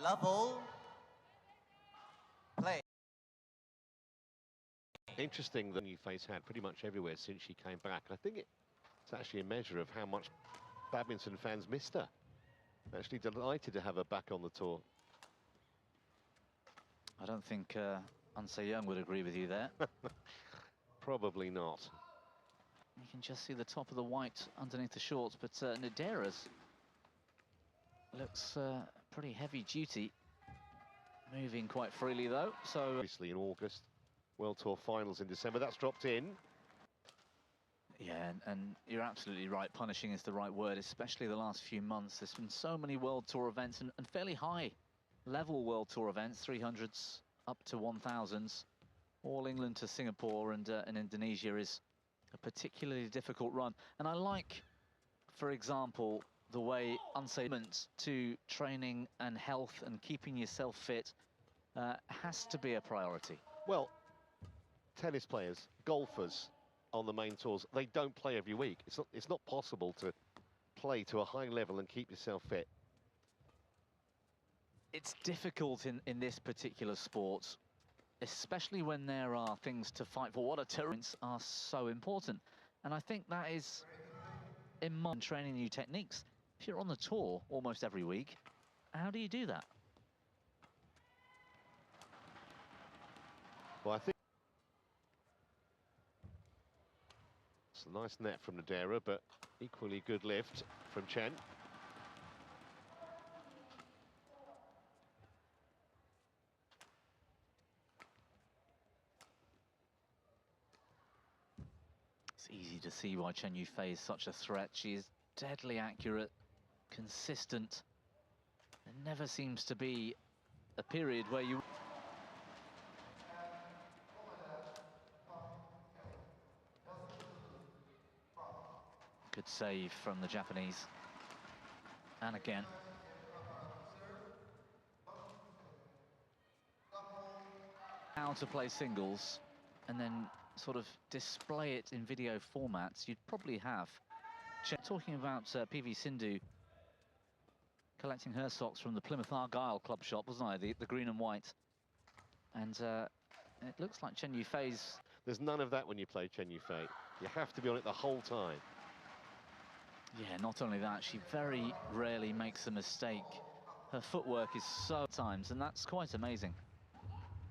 level. Play. Interesting that Chen Yufei's had pretty much everywhere since she came back. I think it's actually a measure of how much badminton fans missed her. Actually delighted to have her back on the tour. I don't think An Se-young would agree with you there. Probably not. You can just see the top of the white underneath the shorts, but Nidaira's looks pretty heavy duty. Moving quite freely though, so... Obviously in August, World Tour Finals in December, that's dropped in. Yeah, and you're absolutely right, punishing is the right word, especially the last few months. There's been so many World Tour events and fairly high level World Tour events, 300s up to 1000s. All England to Singapore and Indonesia is a particularly difficult run. And I like, for example, the way unsavement to training and health and keeping yourself fit has to be a priority. Well, tennis players, golfers on the main tours, they don't play every week. It's not possible to play to a high level and keep yourself fit. It's difficult in this particular sport, especially when there are things to fight for. What tournaments are so important. And I think that is in mind training new techniques. If you're on the tour almost every week, how do you do that? Well, I think it's a nice net from Nidaira, but equally good lift from Chen. It's easy to see why Chen Yufei is such a threat. She is deadly accurate, consistent. There never seems to be a period where you... Good save from the Japanese. And again. How to play singles and then sort of display it in video formats, you'd probably have. Talking about PV Sindhu collecting her socks from the Plymouth Argyle club shop, wasn't I? The green and white. And it looks like Chen Yufei's... There's none of that when you play Chen Yufei. You have to be on it the whole time. Yeah, not only that, she very rarely makes a mistake. Her footwork is so times, and that's quite amazing.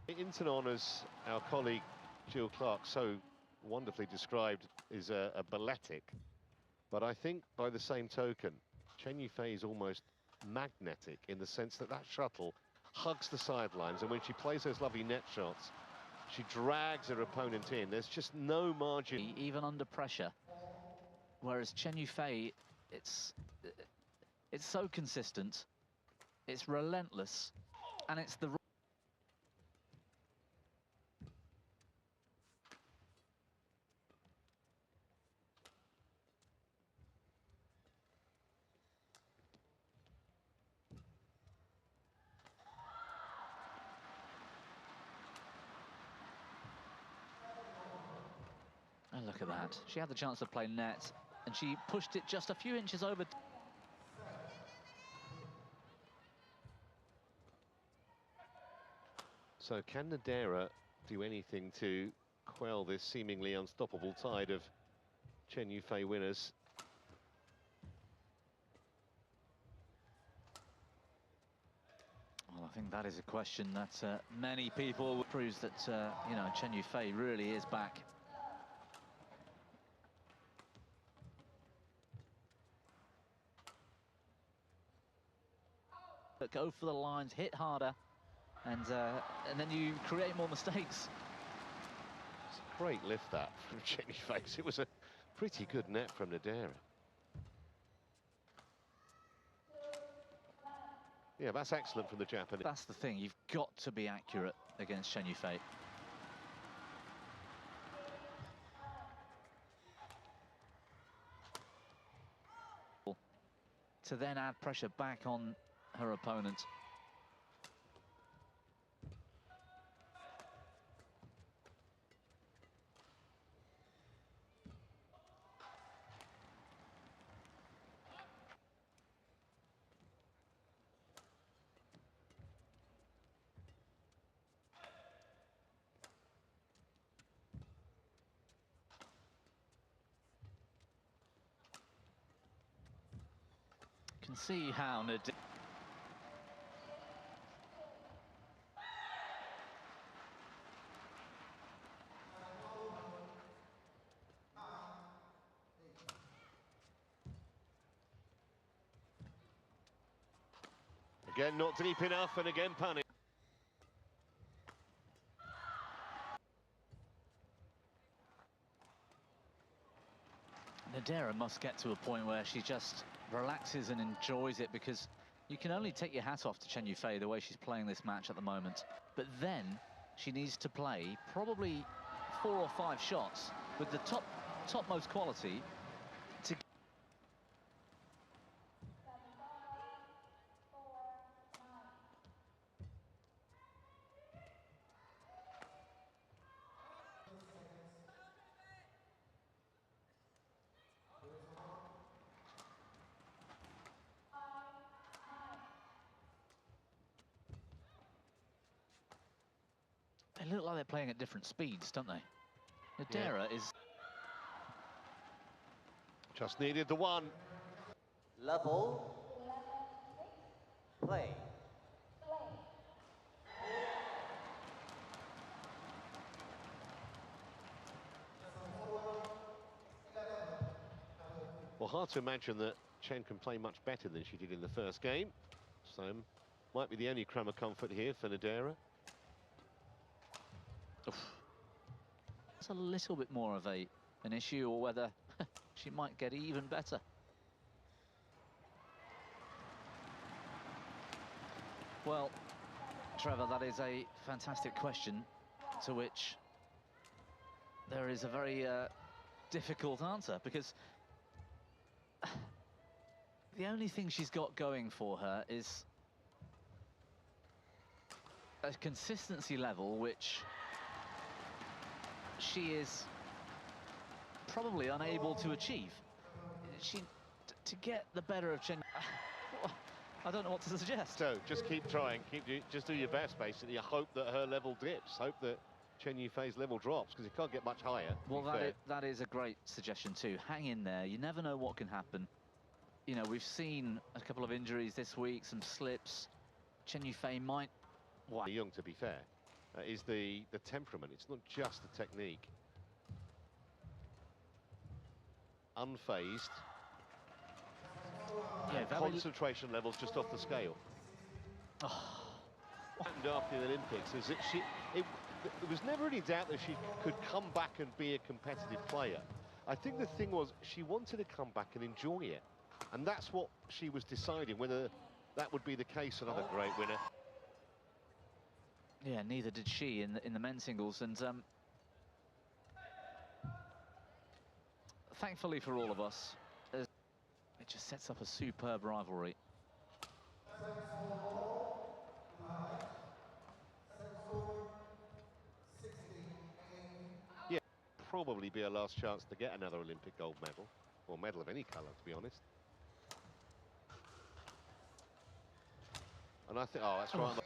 Inton Honours, our colleague Jill Clark so wonderfully described, is a balletic. But I think by the same token, Chen Yufei is almost magnetic in the sense that shuttle hugs the sidelines, and when she plays those lovely net shots, she drags her opponent in. There's just no margin. Even under pressure. Whereas Chen Yufei, it's so consistent, it's relentless, and it's the... And look at that. She had the chance to play net, and she pushed it just a few inches over. So can Nidaira do anything to quell this seemingly unstoppable tide of Chen Yufei winners? Well, I think that is a question that many people proves that, you know, Chen Yufei really is back. But go for the lines, hit harder, and then you create more mistakes. It's a great lift that from Chen Yufei. It was a pretty good net from Nidaira. Yeah, that's excellent from the Japanese. That's the thing, you've got to be accurate against Chen Yufei. To then add pressure back on her opponent. can see how Nidaira... Again, not deep enough, and again punish. Nidaira must get to a point where she just relaxes and enjoys it, because you can only take your hat off to Chen Yufei the way she's playing this match at the moment. But then she needs to play probably 4 or 5 shots with the topmost quality to... They look like they're playing at different speeds, don't they? Nidaira is... Just needed the one. Level. Play. Well, hard to imagine that Chen can play much better than she did in the first game. So, might be the only crumb of comfort here for Nidaira. It's a little bit more of an issue, or whether she might get even better. Well, Trevor, that is a fantastic question, to which there is a very difficult answer, because the only thing she's got going for her is a consistency level which she is probably unable to achieve. To get the better of Chen, I don't know what to suggest. So just keep trying, just do your best basically. I hope that her level dips. Hope that Chen Yufei's level drops, because it can't get much higher. Well, that is a great suggestion too. Hang in there. You never know what can happen. You know, we've seen a couple of injuries this week, some slips. Chen Yufei might... What? Young, to be fair, is the temperament. It's not just the technique. Unfazed. Yeah, concentration levels just off the scale. Oh. And after the Olympics is that there was never any doubt that she could come back and be a competitive player. I think the thing was she wanted to come back and enjoy it, and that's what she was deciding, whether that would be the case. Another great winner. Yeah, neither did she in the men's singles, and thankfully for all of us, it just sets up a superb rivalry. Yeah, probably be her last chance to get another Olympic gold medal, or medal of any colour, to be honest. And I think, oh, that's right.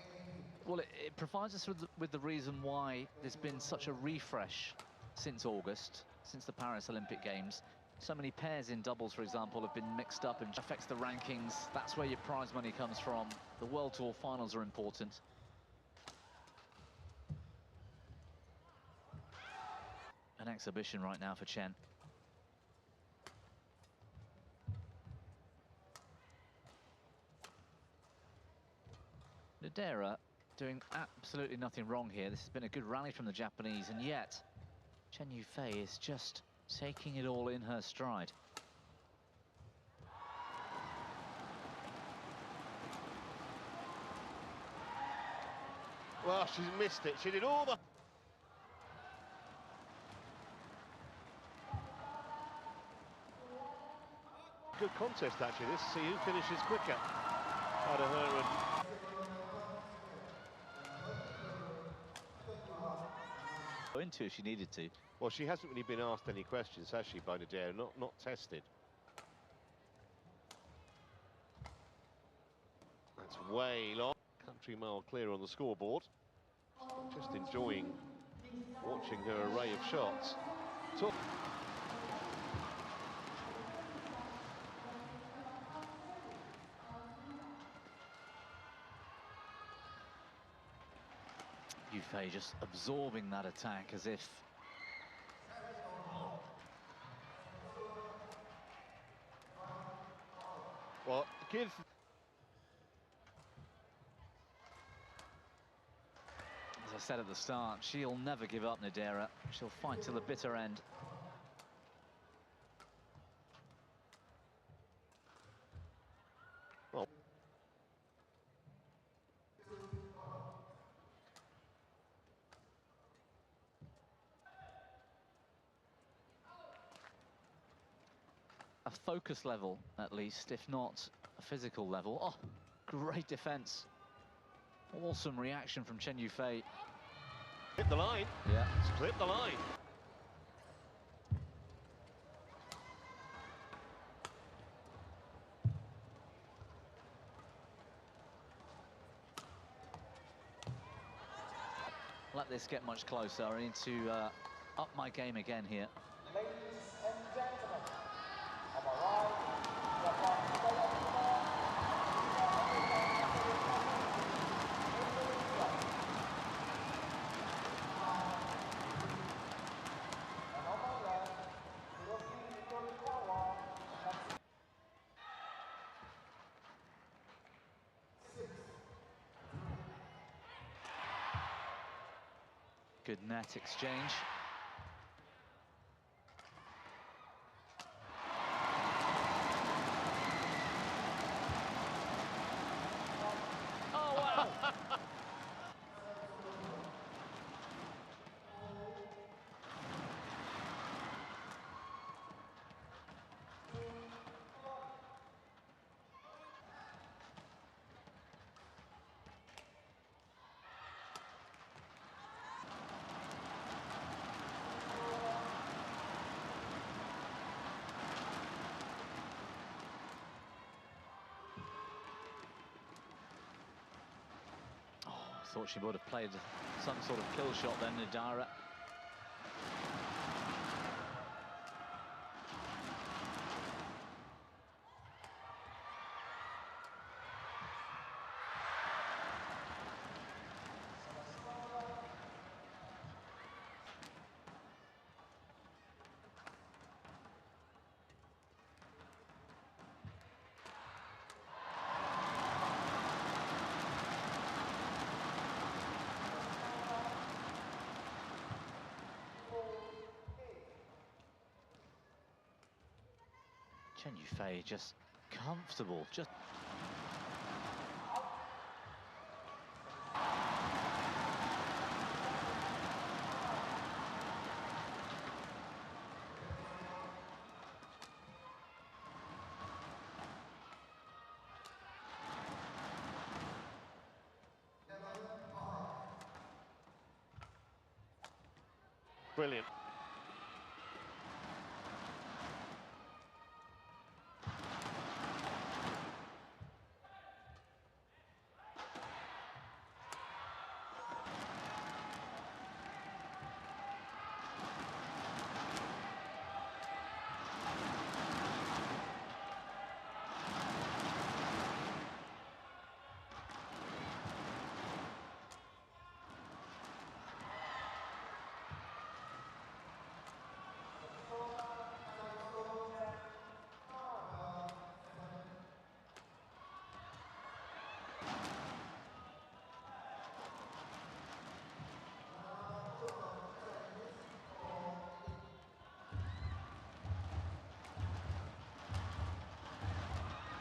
Well, it provides us with the reason why there's been such a refresh since August, since the Paris Olympic Games. So many pairs in doubles, for example, have been mixed up and affects the rankings. That's where your prize money comes from. The World Tour finals are important. An exhibition right now for Chen. Nidaira doing absolutely nothing wrong here. This has been a good rally from the Japanese, and yet Chen Yufei is just taking it all in her stride. Well, she's missed it. She did all the... Good contest, actually, this. See who finishes quicker out of her and... Into if she needed to. Well, she hasn't really been asked any questions, has she, by Nidaira? Not tested. That's way long. Country mile clear on the scoreboard. Just enjoying watching her array of shots. Yufei just absorbing that attack as if... Well, give... As I said at the start, she'll never give up, Nidaira. She'll fight till the bitter end. Well, a focus level, at least, if not a physical level. Oh, great defense. Awesome reaction from Chen Yufei. hit the line. Yeah. Split the line. Let this get much closer. I need to up my game again here. Ladies and gentlemen, on my right, and on my left, European Nidaira. Good net exchange. Oh, wow! Thought she would have played some sort of kill shot then, Nidaira. Chen Yufei just comfortable, just... Brilliant.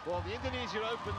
Well, the Indonesia Open